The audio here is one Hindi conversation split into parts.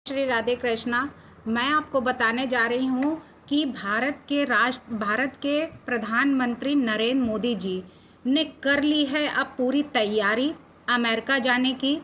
श्री राधे कृष्णा। मैं आपको बताने जा रही हूँ कि भारत के प्रधानमंत्री नरेंद्र मोदी जी ने कर ली है अब पूरी तैयारी अमेरिका जाने की।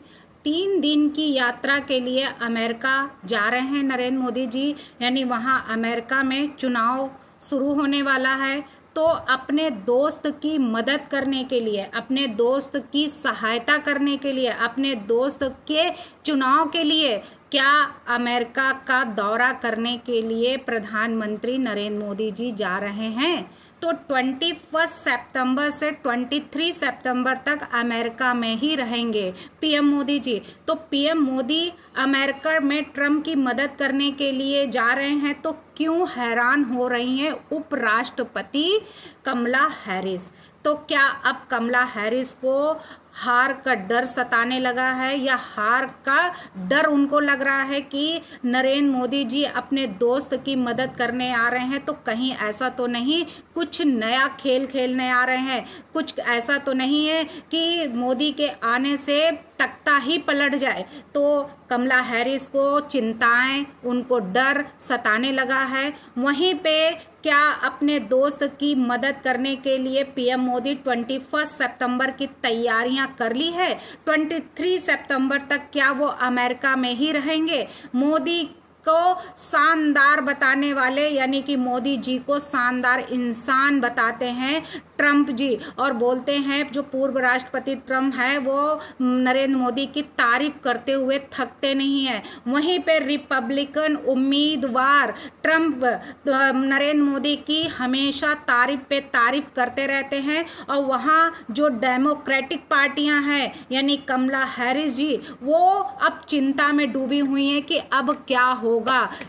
3 दिन की यात्रा के लिए अमेरिका जा रहे हैं नरेंद्र मोदी जी, यानी वहाँ अमेरिका में चुनाव शुरू होने वाला है। तो अपने दोस्त की मदद करने के लिए, अपने दोस्त की सहायता करने के लिए, अपने दोस्त के चुनाव के लिए क्या अमेरिका का दौरा करने के लिए प्रधानमंत्री नरेंद्र मोदी जी जा रहे हैं। तो 21 सितंबर से 23 सितंबर तक अमेरिका में ही रहेंगे पीएम मोदी जी। तो पीएम मोदी अमेरिका में ट्रंप की मदद करने के लिए जा रहे हैं, तो क्यों हैरान हो रही हैं उपराष्ट्रपति कमला हैरिस। तो क्या अब कमला हैरिस को हार का डर सताने लगा है, या हार का डर उनको लग रहा है कि नरेंद्र मोदी जी अपने दोस्त की मदद करने आ रहे हैं, तो कहीं ऐसा तो नहीं कुछ नया खेल खेलने आ रहे हैं, कुछ ऐसा तो नहीं है कि मोदी के आने से तख्ता ही पलट जाए। तो कमला हैरिस को चिंताएं, उनको डर सताने लगा है। वहीं पे क्या अपने दोस्त की मदद करने के लिए पीएम मोदी 21 सितंबर की तैयारियां कर ली है। 23 सितंबर तक क्या वो अमेरिका में ही रहेंगे। मोदी को शानदार बताने वाले, यानी कि मोदी जी को शानदार इंसान बताते हैं ट्रंप जी, और बोलते हैं जो पूर्व राष्ट्रपति ट्रंप है वो नरेंद्र मोदी की तारीफ करते हुए थकते नहीं है। वहीं पे रिपब्लिकन उम्मीदवार ट्रंप नरेंद्र मोदी की हमेशा तारीफ पे तारीफ करते रहते हैं, और वहाँ जो डेमोक्रेटिक पार्टियां हैं यानी कमला हैरिस जी, वो अब चिंता में डूबी हुई हैं कि अब क्या होगा।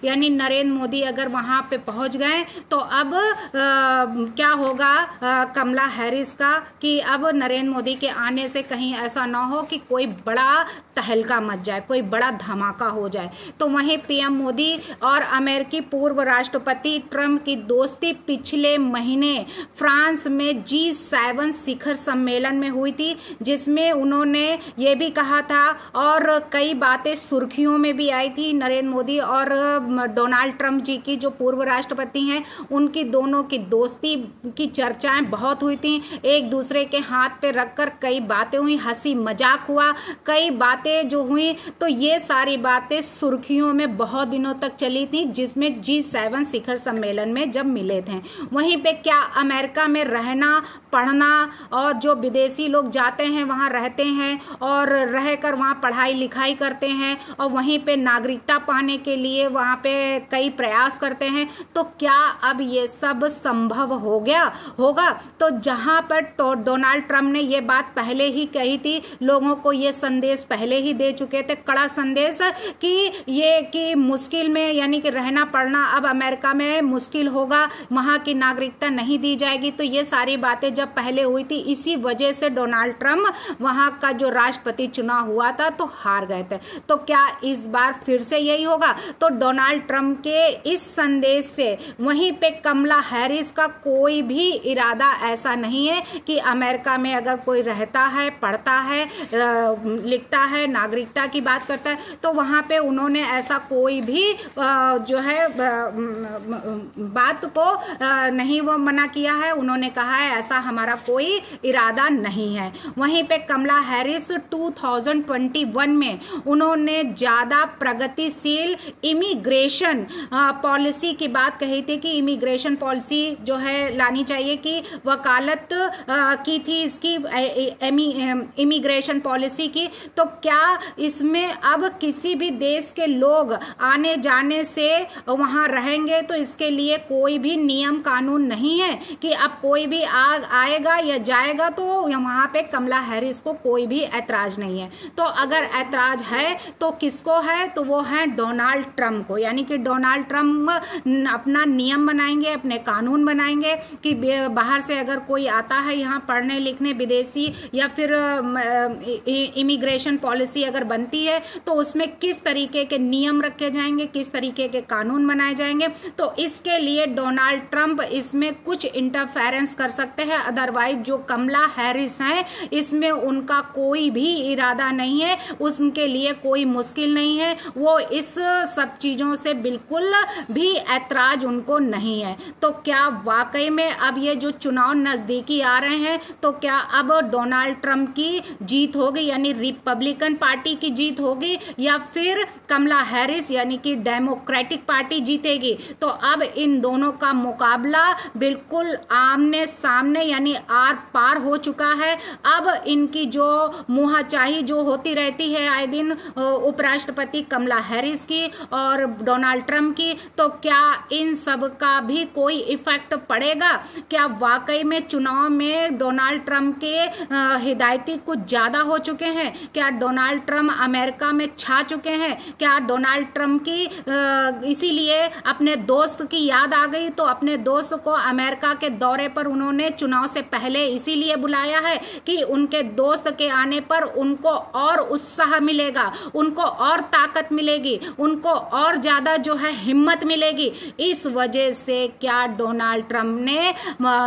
यानी नरेंद्र मोदी अगर वहां पे पहुंच गए तो अब क्या होगा कमला हैरिस का, कि अब नरेंद्र मोदी के आने से कहीं ऐसा ना हो कि कोई बड़ा तहलका मच जाए, कोई बड़ा धमाका हो जाए। तो वहीं पीएम मोदी और अमेरिकी पूर्व राष्ट्रपति ट्रंप की दोस्ती पिछले महीने फ्रांस में G7 शिखर सम्मेलन में हुई थी, जिसमें उन्होंने ये भी कहा था और कई बातें सुर्खियों में भी आई थी। नरेंद्र मोदी और डोनाल्ड ट्रंप जी की जो पूर्व राष्ट्रपति हैं, उनकी दोनों की दोस्ती की चर्चाएं बहुत हुई थी। एक दूसरे के हाथ पे रखकर कई बातें हुई, हंसी मजाक हुआ, कई बातें जो हुई। तो ये सारी बातें सुर्खियों में बहुत दिनों तक चली थी, जिसमें G7 शिखर सम्मेलन में जब मिले थे। वहीं पे क्या अमेरिका में रहना पढ़ना, और जो विदेशी लोग जाते हैं वहाँ रहते हैं और रहकर वहाँ पढ़ाई लिखाई करते हैं और वहीं पे नागरिकता पाने के लिए वहाँ पे कई प्रयास करते हैं, तो क्या अब ये सब संभव होगा। तो जहाँ पर डोनाल्ड ट्रंप ने ये बात पहले ही कही थी, लोगों को ये संदेश पहले ही दे चुके थे, कड़ा संदेश, कि मुश्किल में यानी कि रहना पढ़ना अब अमेरिका में मुश्किल होगा, वहाँ की नागरिकता नहीं दी जाएगी। तो ये सारी बातें जब पहले हुई थी, इसी वजह से डोनाल्ड ट्रंप वहाँ का जो राष्ट्रपति चुनाव हुआ था तो हार गए थे। तो क्या इस बार फिर से यही होगा। तो डोनाल्ड ट्रंप के इस संदेश से वहीं पे कमला हैरिस का कोई भी इरादा ऐसा नहीं है कि अमेरिका में अगर कोई रहता है, पढ़ता है, लिखता है, नागरिकता की बात करता है, तो वहाँ पे उन्होंने ऐसा कोई भी जो है बात को नहीं वो मना किया है। उन्होंने कहा है ऐसा हमारा कोई इरादा नहीं है। वहीं पे कमला हैरिस 2021 में उन्होंने ज़्यादा प्रगतिशील इमिग्रेशन पॉलिसी की बात कही थी, कि इमिग्रेशन पॉलिसी जो है लानी चाहिए, कि वकालत की थी इसकी इमिग्रेशन पॉलिसी की। तो क्या इसमें अब किसी भी देश के लोग आने जाने से वहाँ रहेंगे, तो इसके लिए कोई भी नियम कानून नहीं है कि अब कोई भी आएगा या जाएगा तो वहाँ पे कमला हैरिस को कोई भी ऐतराज नहीं है। तो अगर ऐतराज है तो किसको है, तो वो है डोनाल्ड ट्रम्प को, यानी कि डोनाल्ड ट्रम्प अपना नियम बनाएंगे, अपने कानून बनाएंगे कि बाहर से अगर कोई आता है यहाँ पढ़ने लिखने, विदेशी या फिर इमिग्रेशन पॉलिसी अगर बनती है तो उसमें किस तरीके के नियम रखे जाएंगे, किस तरीके के कानून बनाए जाएंगे। तो इसके लिए डोनाल्ड ट्रम्प इसमें कुछ इंटरफेरेंस कर सकते हैं, अदरवाइज जो कमला हैरिस हैं इसमें उनका कोई भी इरादा नहीं है, उनके लिए कोई मुश्किल नहीं है, वो इस सब चीजों से बिल्कुल भी ऐतराज उनको नहीं है। तो क्या वाकई में अब ये जो चुनाव नजदीकी आ रहे हैं तो क्या अब डोनाल्ड ट्रम्प की जीत होगी, यानी रिपब्लिकन पार्टी की जीत होगी, या फिर कमला हैरिस यानी कि डेमोक्रेटिक पार्टी जीतेगी? तो अब इन दोनों का मुकाबला बिल्कुल आमने सामने यानी आर पार हो चुका है। अब इनकी जो मुहाचाही जो होती रहती है आए दिन उपराष्ट्रपति कमला हैरिस की और डोनाल्ड ट्रम्प की, तो क्या इन सब का भी कोई इफेक्ट पड़ेगा? क्या वाकई में चुनाव में डोनाल्ड ट्रम्प के हिदायती कुछ ज्यादा हो चुके हैं? क्या डोनाल्ड ट्रम्प अमेरिका में छा चुके हैं? क्या डोनाल्ड ट्रम्प की इसीलिए अपने दोस्त की याद आ गई तो अपने दोस्त को अमेरिका के दौरे पर उन्होंने चुनाव से पहले इसीलिए बुलाया है कि उनके दोस्त के आने पर उनको और उत्साह मिलेगा, उनको और ताकत मिलेगी, उनको और ज्यादा जो है हिम्मत मिलेगी। इस वजह से क्या डोनाल्ड ट्रम्प ने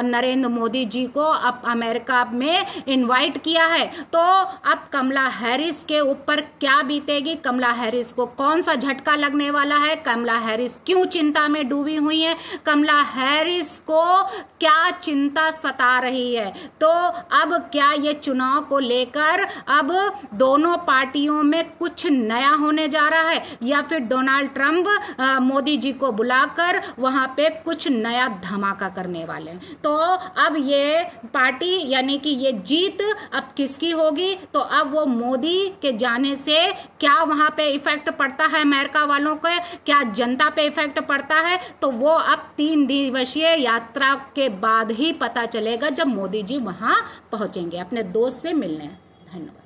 नरेंद्र मोदी जी को अब अमेरिका में इनवाइट किया है? तो अब कमला हैरिस के ऊपर क्या बीतेगी, कमला हैरिस को कौन सा झटका लगने वाला है, कमला हैरिस क्यों चिंता में डूबी हुई है, कमला हैरिस को क्या चिंता सता रही है? तो अब क्या ये चुनाव को लेकर अब दोनों पार्टियों में कुछ नया होने जा रहा है, या फिर डोनाल्ड ट्रम्प मोदी जी को बुलाकर वहां पे कुछ नया धमाका करने वाले हैं? तो अब ये पार्टी यानी कि ये जीत अब किसकी होगी? तो अब वो मोदी के जाने से क्या वहां पे इफेक्ट पड़ता है अमेरिका वालों को, क्या जनता पे इफेक्ट पड़ता है? तो वो अब 3 दिवसीय यात्रा के बाद ही पता चलेगा जब मोदी जी वहां पहुंचेंगे अपने दोस्त से मिलने। धन्यवाद।